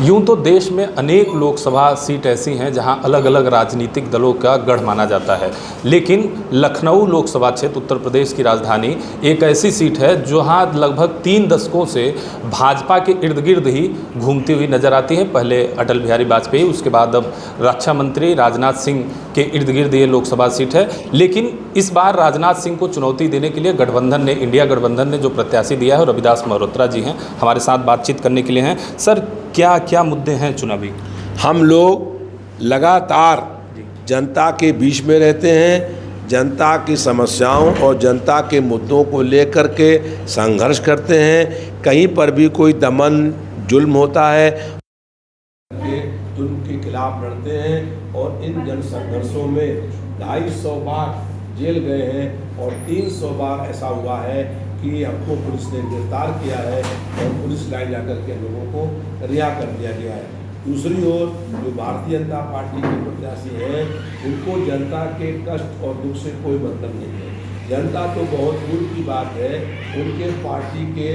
यूं तो देश में अनेक लोकसभा सीट ऐसी हैं जहां अलग अलग राजनीतिक दलों का गढ़ माना जाता है, लेकिन लखनऊ लोकसभा क्षेत्र उत्तर प्रदेश की राजधानी एक ऐसी सीट है जहां लगभग 3 दशकों से भाजपा के इर्द गिर्द ही घूमती हुई नजर आती है। पहले अटल बिहारी वाजपेयी, उसके बाद अब रक्षा मंत्री राजनाथ सिंह के इर्द गिर्द ये लोकसभा सीट है। लेकिन इस बार राजनाथ सिंह को चुनौती देने के लिए गठबंधन ने, इंडिया गठबंधन ने जो प्रत्याशी दिया है, रविदास मल्होत्रा जी हैं, हमारे साथ बातचीत करने के लिए हैं। सर, क्या क्या मुद्दे हैं चुनावी? हम लोग लगातार जनता के बीच में रहते हैं, जनता की समस्याओं और जनता के मुद्दों को लेकर के संघर्ष करते हैं। कहीं पर भी कोई दमन जुल्म होता है, जुल्म के खिलाफ लड़ते हैं और इन जन संघर्षों में 250 बार जेल गए हैं और 300 बार ऐसा हुआ है कि हमको पुलिस ने गिरफ्तार किया है और पुलिस लाइन जाकर के लोगों को रिहा कर दिया गया है। दूसरी ओर जो भारतीय जनता पार्टी के प्रत्याशी हैं, उनको जनता के कष्ट और दुख से कोई मतलब नहीं है। जनता तो बहुत दूर की बात है, उनके पार्टी के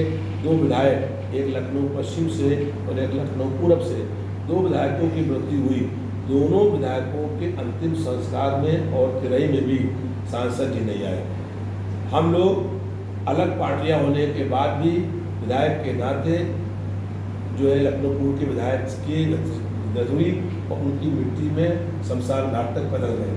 2 विधायक, एक लखनऊ पश्चिम से और एक लखनऊ पूरब से, 2 विधायकों की मृत्यु हुई। दोनों विधायकों के अंतिम संस्कार में और तिरई में भी सांसद जी नहीं आए। हम लोग अलग पार्टियां होने के बाद भी विधायक के नाते जो है लखनऊ पूर्व के विधायक की मृत्यु हुई और उनकी मिट्टी में शमशान घाट तक बदल गए।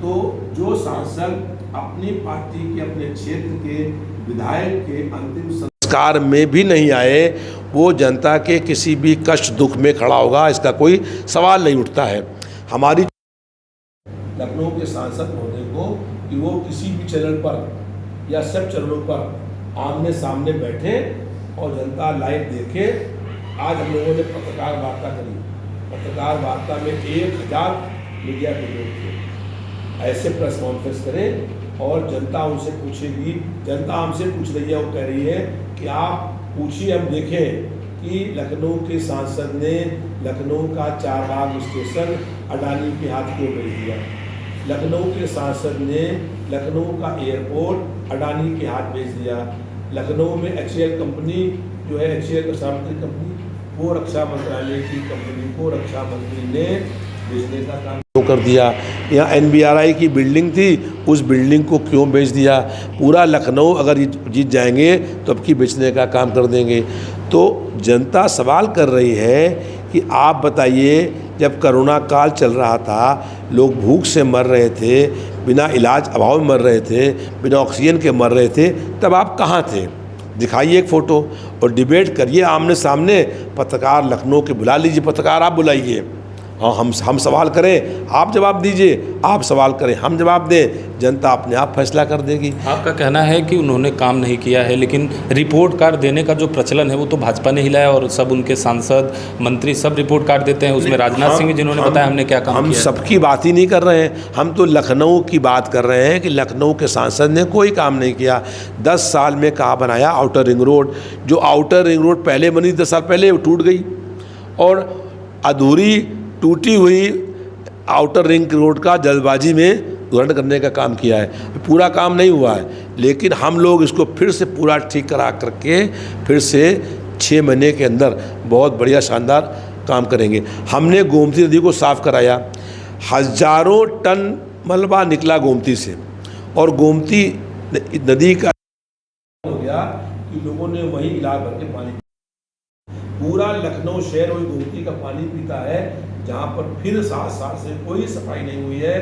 तो जो सांसद अपनी पार्टी के, अपने क्षेत्र के विधायक के अंतिम संस्कार में भी नहीं आए, वो जनता के किसी भी कष्ट दुख में खड़ा होगा, इसका कोई सवाल नहीं उठता है। हमारी लखनऊ के सांसद महोदय को कि वो किसी भी चैनल पर या सब चैनलों पर आमने सामने बैठे और जनता लाइव देखे। आज हम लोगों ने पत्रकार वार्ता करी, पत्रकार वार्ता में 1000 मीडिया के लोग थे। ऐसे प्रेस कॉन्फ्रेंस करें और जनता उनसे पूछेगी, जनता हमसे पूछ रही है, वो कह रही है कि आप पूछिए, हम देखें कि लखनऊ के सांसद ने लखनऊ का 4 बाग स्टेशन अडानी के हाथ क्यों भेज दिया। लखनऊ के सांसद ने लखनऊ का एयरपोर्ट अडानी के हाथ भेज दिया। लखनऊ में HAL कंपनी जो है, HAL रक्षा मंत्री कंपनी, वो रक्षा मंत्रालय की कंपनी को रक्षा मंत्री ने बेचने का काम कर दिया। यहाँ NBRI की बिल्डिंग थी, उस बिल्डिंग को क्यों बेच दिया। पूरा लखनऊ अगर जीत जाएंगे तो अब की बेचने का काम कर देंगे। तो जनता सवाल कर रही है कि आप बताइए, जब कोरोना काल चल रहा था, लोग भूख से मर रहे थे, बिना इलाज अभाव में मर रहे थे, बिना ऑक्सीजन के मर रहे थे, तब आप कहाँ थे? दिखाइए एक फ़ोटो और डिबेट करिए आमने सामने। पत्रकार लखनऊ के बुला लीजिए, पत्रकार आप बुलाइए और हम सवाल करें, आप जवाब दीजिए, आप सवाल करें, हम जवाब दें, जनता अपने आप फैसला कर देगी। आपका कहना है कि उन्होंने काम नहीं किया है, लेकिन रिपोर्ट कार्ड देने का जो प्रचलन है वो तो भाजपा ने हिलाया और सब उनके सांसद, मंत्री सब रिपोर्ट कार्ड देते हैं। उसमें राजनाथ सिंह जिन्होंने बताया हमने क्या काम किया। हम सबकी बात ही नहीं कर रहे हैं, हम तो लखनऊ की बात कर रहे हैं कि लखनऊ के सांसद ने कोई काम नहीं किया। 10 साल में कहाँ बनाया आउटर रिंग रोड? जो आउटर रिंग रोड पहले बनी 10 साल पहले, वो टूट गई और अधूरी टूटी हुई आउटर रिंग रोड का जल्दबाजी में उद्घाटन करने का काम किया है। पूरा काम नहीं हुआ है, लेकिन हम लोग इसको फिर से पूरा ठीक करा करके फिर से 6 महीने के अंदर बहुत बढ़िया शानदार काम करेंगे। हमने गोमती नदी को साफ़ कराया, हज़ारों टन मलबा निकला गोमती से और गोमती नदी का हो गया कि लोगों ने वही इलाज भर के पानी, पूरा लखनऊ शहर वही गोमती का पानी पीता है, जहाँ पर फिर 7 साल से कोई सफाई नहीं हुई है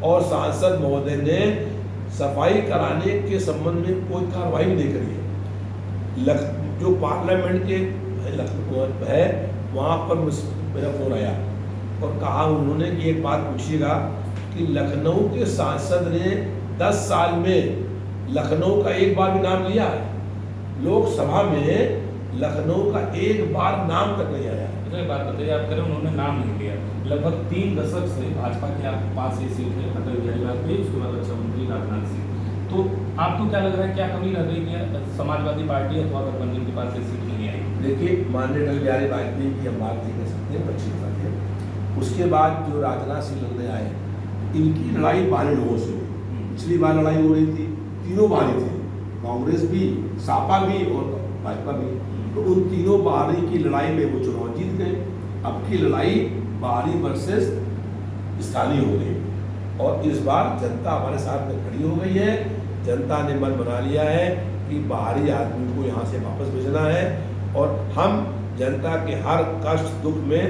और सांसद महोदय ने सफाई कराने के संबंध में कोई कार्रवाई नहीं करी है। जो पार्लियामेंट के लखनऊ है, वहाँ पर मेरा फ़ोन आया और कहा उन्होंने कि एक बात पूछिएगा कि लखनऊ के सांसद ने 10 साल में लखनऊ का एक बार भी नाम लिया है? लोकसभा में लखनऊ का एक बार नाम तक नहीं आया। तो एक बात बताइए, आप करें उन्होंने नाम नहीं लिया, लगभग 3 दशक से भाजपा के आपके पास ये सीट है, अटल बिहारी वाजपेयी, उसके बाद रक्षा मंत्री राजनाथ सिंह। तो आपको क्या लग रहा है, क्या कमी रह गई है समाजवादी पार्टी अथवा गठबंधन के पास ये सीट नहीं आई? देखिए, माननीय अटल बिहारी वाजपेयी की हम बात नहीं कर सकते, अच्छी बात है। उसके बाद जो राजनाथ सिंह लड़ने आए, इनकी लड़ाई बाहरी लोगों से हुई। पिछली बार लड़ाई हो रही थी, तीनों बाहरी थे, कांग्रेस भी, सपा भी और भाजपा भी। तो उन तीनों बाहरी की लड़ाई में वो चुनाव जीत गए। अब की लड़ाई बाहरी वर्सेस स्थानीय हो गई और इस बार जनता हमारे साथ में खड़ी हो गई है। जनता ने मन बना लिया है कि बाहरी आदमी को यहाँ से वापस भेजना है और हम जनता के हर कष्ट दुख में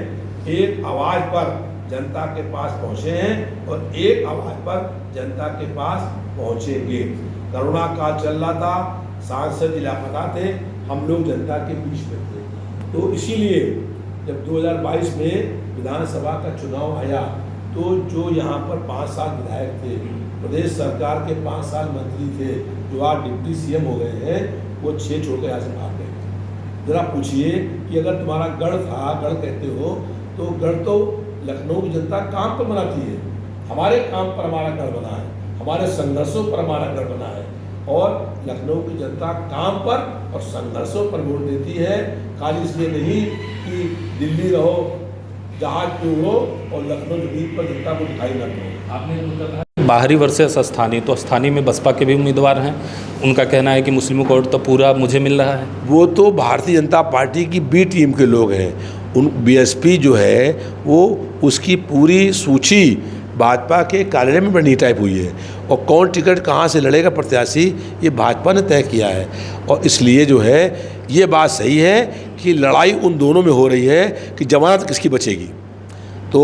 एक आवाज़ पर जनता के पास पहुँचे हैं और एक आवाज़ पर जनता के पास पहुँचेंगे। कोरोना काल चल रहा था, सांसद लापता थे, हम लोग जनता के बीच में थे। तो इसीलिए जब 2022 में विधानसभा का चुनाव आया तो जो यहाँ पर 5 साल विधायक थे, प्रदेश सरकार के 5 साल मंत्री थे, जो आज डिप्टी सीएम हो गए हैं, वो 6 छोड़कर यहाँ से भाग गए। जरा पूछिए कि अगर तुम्हारा गढ़ था, गढ़ कहते हो, तो गढ़ तो लखनऊ की जनता काम पर बनाती है, हमारे काम पर हमारा गढ़ बना है, हमारे संघर्षों पर हमारा गढ़ बना है और लखनऊ की जनता काम पर और संघर्षों पर वोट देती है। खाली इसलिए नहीं कि दिल्ली रहो, जहाज पे उड़ो और लखनऊ जमीन पर जनता को दिखाई न दो। आपने बाहरी वर्सेस स्थानीय, तो स्थानीय में बसपा के भी उम्मीदवार हैं, उनका कहना है कि मुस्लिमों को वोट तो पूरा मुझे मिल रहा है। वो तो भारतीय जनता पार्टी की बी टीम के लोग हैं। उन बीएसपी जो है वो उसकी पूरी सूची भाजपा के कार्यालय में बनी टाइप हुई है और कौन टिकट कहाँ से लड़ेगा प्रत्याशी, ये भाजपा ने तय किया है। और इसलिए जो है ये बात सही है कि लड़ाई उन दोनों में हो रही है कि जमानत किसकी बचेगी। तो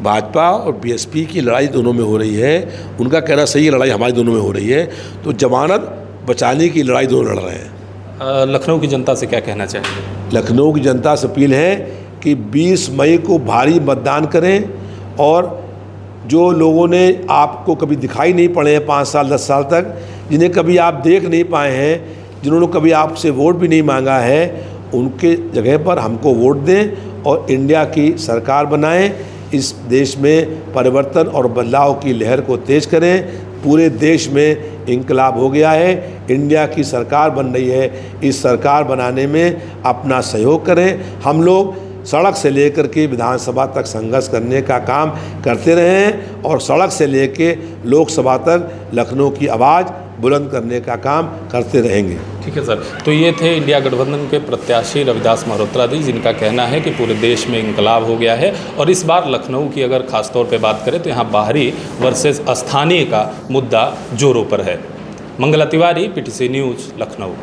भाजपा और बीएसपी की लड़ाई दोनों में हो रही है। उनका कहना सही है, लड़ाई हमारी दोनों में हो रही है, तो जमानत बचाने की लड़ाई दोनों लड़ रहे हैं। लखनऊ की जनता से क्या कहना चाहेंगे? लखनऊ की जनता से अपील है कि 20 मई को भारी मतदान करें और जो लोगों ने आपको कभी दिखाई नहीं पड़े हैं 5 साल 10 साल तक, जिन्हें कभी आप देख नहीं पाए हैं, जिन्होंने कभी आपसे वोट भी नहीं मांगा है, उनके जगह पर हमको वोट दें और इंडिया की सरकार बनाएं। इस देश में परिवर्तन और बदलाव की लहर को तेज करें। पूरे देश में इंकलाब हो गया है, इंडिया की सरकार बन रही है, इस सरकार बनाने में अपना सहयोग करें। हम लोग सड़क से लेकर के विधानसभा तक संघर्ष करने का काम करते रहे हैं और सड़क से लेकर लोकसभा तक लखनऊ की आवाज़ बुलंद करने का काम करते रहेंगे। ठीक है सर, तो ये थे इंडिया गठबंधन के प्रत्याशी रविदास मल्होत्रा जी, जिनका कहना है कि पूरे देश में इंकलाब हो गया है और इस बार लखनऊ की अगर खास तौर पे बात करें तो यहाँ बाहरी वर्सेस स्थानीय का मुद्दा जोरों पर है। Mangla Tiwari, PTC news, Lucknow.